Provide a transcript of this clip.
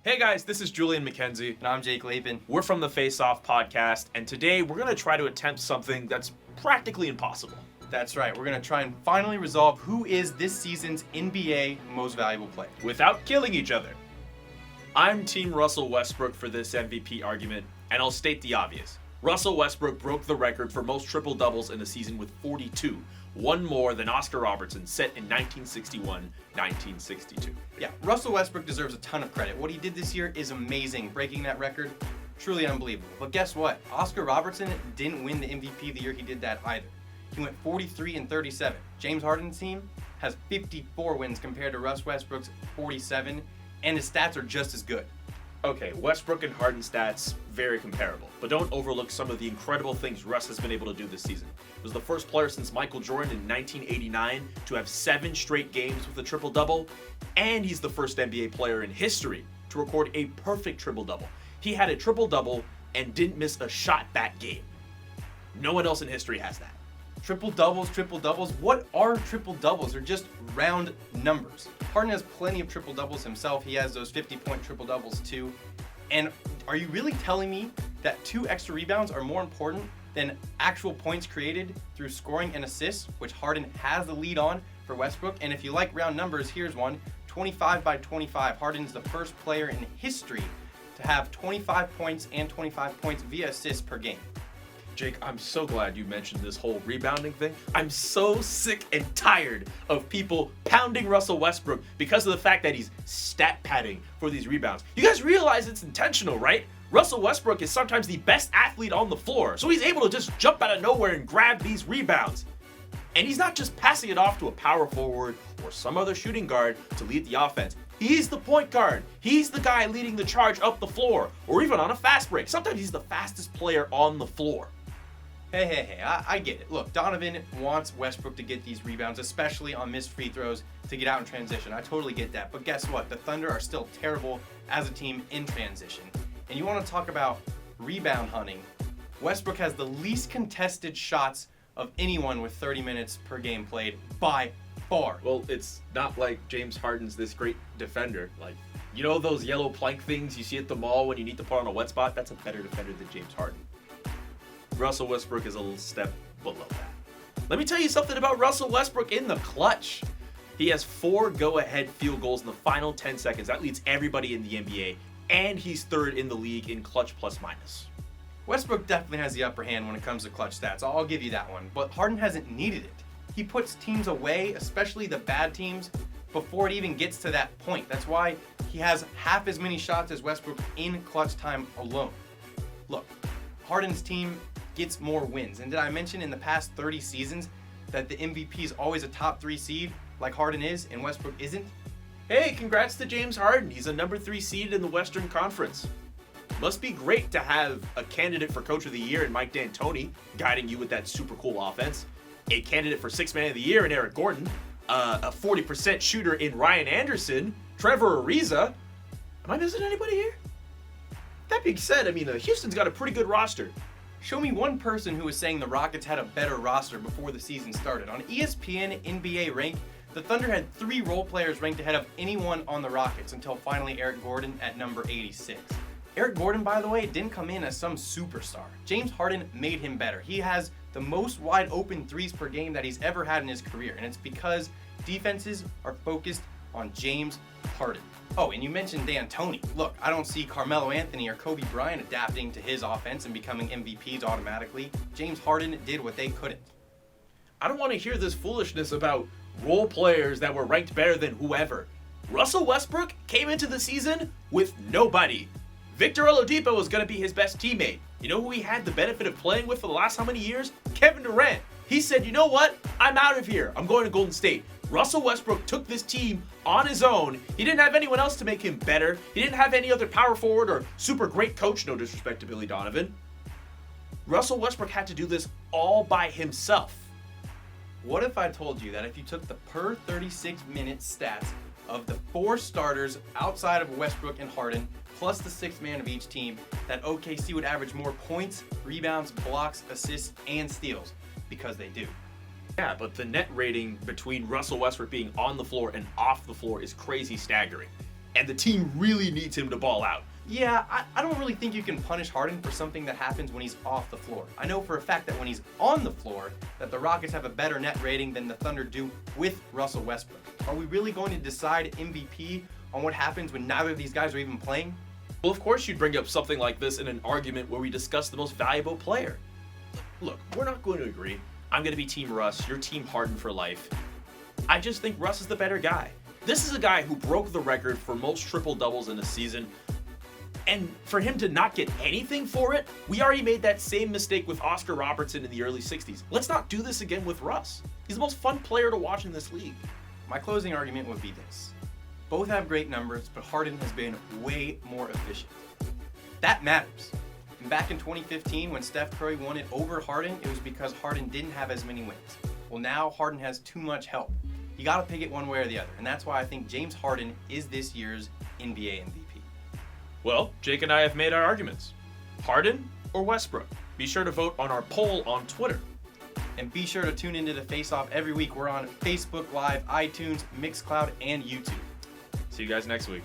Hey guys, this is Julian McKenzie. And I'm Jake Lapin. We're from the Face Off podcast, and today we're going to try to attempt something that's practically impossible. That's right, we're going to try and finally resolve who is this season's NBA most valuable player. Without killing each other. I'm Team Russell Westbrook for this MVP argument, and I'll state the obvious. Russell Westbrook broke the record for most triple-doubles in a season with 42, one more than Oscar Robertson set in 1961-1962. Yeah, Russell Westbrook deserves a ton of credit. What he did this year is amazing. Breaking that record, truly unbelievable. But guess what? Oscar Robertson didn't win the MVP the year he did that either. He went 43-37. James Harden's team has 54 wins compared to Russ Westbrook's 47, and his stats are just as good. Okay, Westbrook and Harden stats, very comparable. But don't overlook some of the incredible things Russ has been able to do this season. He was the first player since Michael Jordan in 1989 to have 7 straight games with a triple-double, and he's the first NBA player in history to record a perfect triple-double. He had a triple-double and didn't miss a shot that game. No one else in history has that. Triple-doubles. What are triple-doubles? They're just round numbers. Harden has plenty of triple-doubles himself. He has those 50-point triple-doubles too. And are you really telling me that 2 extra rebounds are more important than actual points created through scoring and assists, which Harden has the lead on for Westbrook? And if you like round numbers, here's one. 25 by 25. Harden's the first player in history to have 25 points and 25 points via assists per game. Jake, I'm so glad you mentioned this whole rebounding thing. I'm so sick and tired of people pounding Russell Westbrook because of the fact that he's stat padding for these rebounds. You guys realize it's intentional, right? Russell Westbrook is sometimes the best athlete on the floor, so he's able to just jump out of nowhere and grab these rebounds. And he's not just passing it off to a power forward or some other shooting guard to lead the offense. He's the point guard. He's the guy leading the charge up the floor, or even on a fast break. Sometimes he's the fastest player on the floor. Hey, I get it. Look, Donovan wants Westbrook to get these rebounds, especially on missed free throws, to get out in transition. I totally get that. But guess what? The Thunder are still terrible as a team in transition. And you want to talk about rebound hunting. Westbrook has the least contested shots of anyone with 30 minutes per game played by far. Well, it's not like James Harden's this great defender. Like, you know those yellow plank things you see at the mall when you need to put on a wet spot? That's a better defender than James Harden. Russell Westbrook is a little step below that. Let me tell you something about Russell Westbrook in the clutch. He has 4 go-ahead field goals in the final 10 seconds. That leads everybody in the NBA, and he's 3rd in the league in clutch plus minus. Westbrook definitely has the upper hand when it comes to clutch stats. I'll give you that one. But Harden hasn't needed it. He puts teams away, especially the bad teams, before it even gets to that point. That's why he has half as many shots as Westbrook in clutch time alone. Look, Harden's team gets more wins. And did I mention in the past 30 seasons that the MVP is always a top 3 seed like Harden is and Westbrook isn't? Hey, congrats to James Harden. He's a number 3 seed in the Western Conference. Must be great to have a candidate for Coach of the Year in Mike D'Antoni guiding you with that super cool offense. A candidate for 6th Man of the Year in Eric Gordon. A 40% shooter in Ryan Anderson. Trevor Ariza. Am I missing anybody here? That being said, Houston's got a pretty good roster. Show me one person who was saying the Rockets had a better roster before the season started. On ESPN NBA Rank, the Thunder had 3 role players ranked ahead of anyone on the Rockets until finally Eric Gordon at number 86. Eric Gordon, by the way, didn't come in as some superstar. James Harden made him better. He has the most wide open threes per game that he's ever had in his career, and it's because defenses are focused on James Harden. Oh, and you mentioned D'Antoni. Look, I don't see Carmelo Anthony or Kobe Bryant adapting to his offense and becoming MVPs automatically. James Harden did what they couldn't. I don't want to hear this foolishness about role players that were ranked better than whoever. Russell Westbrook came into the season with nobody. Victor Oladipo was going to be his best teammate. You know who he had the benefit of playing with for the last how many years? Kevin Durant. He said, you know what? I'm out of here. I'm going to Golden State. Russell Westbrook took this team on his own. He didn't have anyone else to make him better. He didn't have any other power forward or super great coach, no disrespect to Billy Donovan. Russell Westbrook had to do this all by himself. What if I told you that if you took the per 36-minute stats of the 4 starters outside of Westbrook and Harden, plus the 6th man of each team, that OKC would average more points, rebounds, blocks, assists, and steals? Because they do. Yeah, but the net rating between Russell Westbrook being on the floor and off the floor is crazy staggering. and the team really needs him to ball out. Yeah, I don't really think you can punish Harden for something that happens when he's off the floor. I know for a fact that when he's on the floor, that the Rockets have a better net rating than the Thunder do with Russell Westbrook. Are we really going to decide MVP on what happens when neither of these guys are even playing? Well, of course you'd bring up something like this in an argument where we discuss the most valuable player. Look, we're not going to agree. I'm going to be Team Russ, you're Team Harden for life. I just think Russ is the better guy. This is a guy who broke the record for most triple-doubles in a season. And for him to not get anything for it, we already made that same mistake with Oscar Robertson in the early 60s. Let's not do this again with Russ. He's the most fun player to watch in this league. My closing argument would be this. Both have great numbers, but Harden has been way more efficient. That matters. And back in 2015, when Steph Curry won it over Harden, it was because Harden didn't have as many wins. Well, now Harden has too much help. You got to pick it one way or the other, and that's why I think James Harden is this year's NBA MVP. Well, Jake and I have made our arguments. Harden or Westbrook? Be sure to vote on our poll on Twitter. And be sure to tune into the Face Off every week. We're on Facebook Live, iTunes, Mixcloud, and YouTube. See you guys next week.